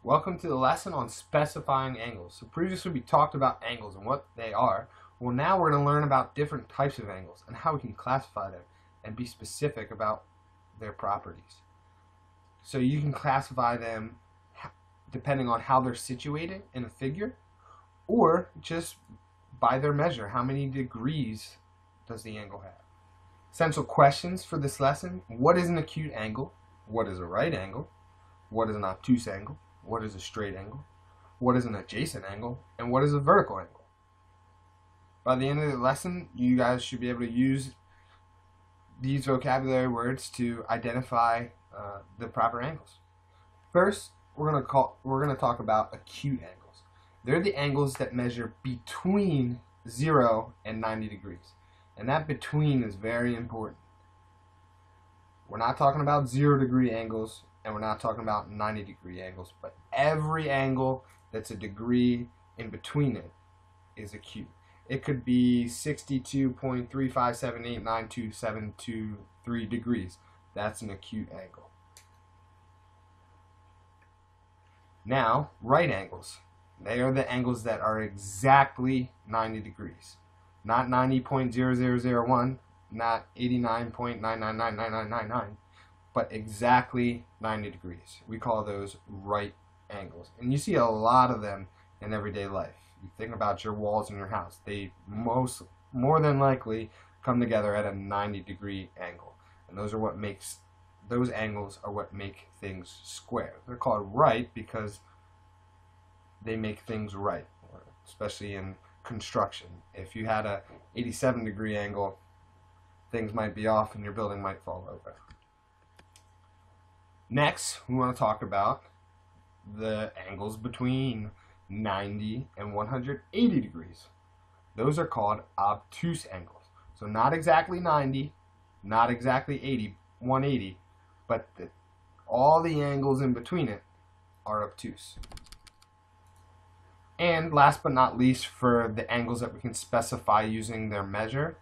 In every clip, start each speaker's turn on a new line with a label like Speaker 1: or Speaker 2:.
Speaker 1: Welcome to the lesson on specifying angles. So previously we talked about angles and what they are. Well, now we're going to learn about different types of angles and how we can classify them and be specific about their properties. So you can classify them depending on how they're situated in a figure, or just by their measure. How many degrees does the angle have? Essential questions for this lesson: what is an acute angle? What is a right angle? What is an obtuse angle? What is a straight angle? What is an adjacent angle? And what is a vertical angle? By the end of the lesson, you guys should be able to use these vocabulary words to identify the proper angles. First, we're going to talk about acute angles. They're the angles that measure between 0 and 90 degrees. And that between is very important. We're not talking about 0-degree angles, and we're not talking about 90-degree angles, but every angle that's a degree in between it is acute. It could be 62.357892723 degrees. That's an acute angle. Now, right angles. They are the angles that are exactly 90 degrees. Not 90.0001, not 89.9999999, but exactly 90 degrees. We call those right angles. And you see a lot of them in everyday life. You think about your walls in your house. They more than likely come together at a 90-degree angle. And those angles are what make things square. They're called right because they make things right, especially in construction. If you had a 87-degree angle, things might be off and your building might fall over. Next, we want to talk about the angles between 90 and 180 degrees. Those are called obtuse angles. So not exactly 90, not exactly 180, but all the angles in between it are obtuse. And last but not least, for the angles that we can specify using their measure,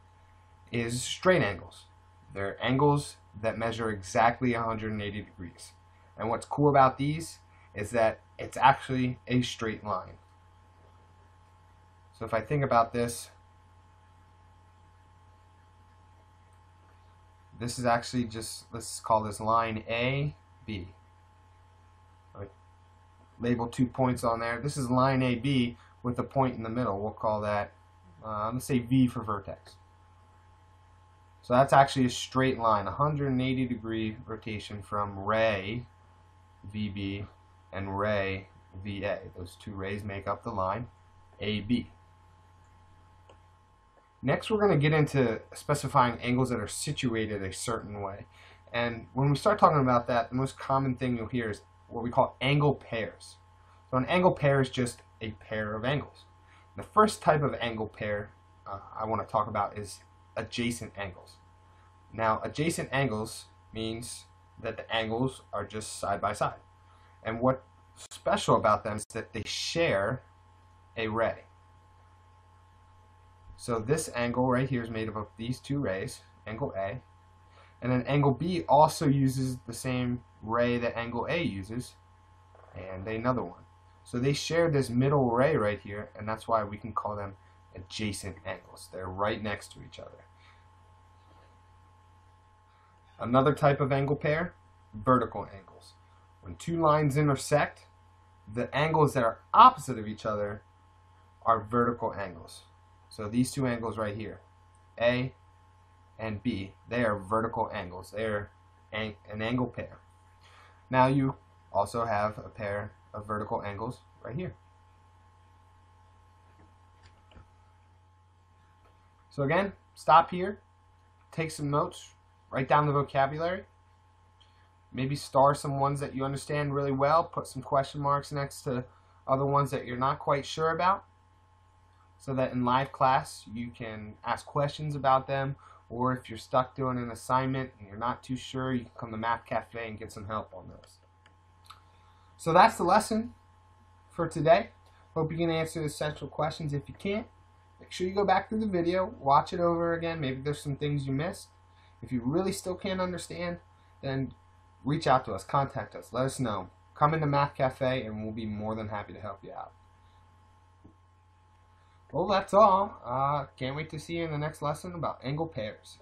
Speaker 1: is straight angles. They're angles that measure exactly 180 degrees. And what's cool about these is that it's actually a straight line. So if I think about this, this is actually just, let's call this line A, B. Label 2 points on there. This is line AB with a point in the middle. We'll call that, let's say V for vertex. So that's actually a straight line, 180-degree rotation from ray, VB, and ray, VA. Those two rays make up the line AB. Next, we're going to get into specifying angles that are situated a certain way. And when we start talking about that, the most common thing you'll hear is what we call angle pairs. So an angle pair is just a pair of angles. The first type of angle pair I want to talk about is adjacent angles. Now, adjacent angles means that the angles are just side by side. And what's special about them is that they share a ray. So this angle right here is made up of these two rays, angle A, and then angle B also uses the same ray that angle A uses, and another one. So they share this middle ray right here, and that's why we can call them adjacent angles. They're right next to each other. Another type of angle pair, vertical angles. When two lines intersect, the angles that are opposite of each other are vertical angles. So these two angles right here, A and B, they are vertical angles. They're an angle pair. Now you also have a pair of vertical angles right here. So again, stop here, take some notes, write down the vocabulary, maybe star some ones that you understand really well, put some question marks next to other ones that you're not quite sure about, so that in live class you can ask questions about them, or if you're stuck doing an assignment and you're not too sure, you can come to Math Cafe and get some help on those. So that's the lesson for today. Hope you can answer the essential questions. If you can't, make sure you go back through the video, watch it over again. Maybe there's some things you missed. If you really still can't understand, then reach out to us, contact us, let us know. come into Math Cafe and we'll be more than happy to help you out. Well, that's all. Can't wait to see you in the next lesson about angle pairs.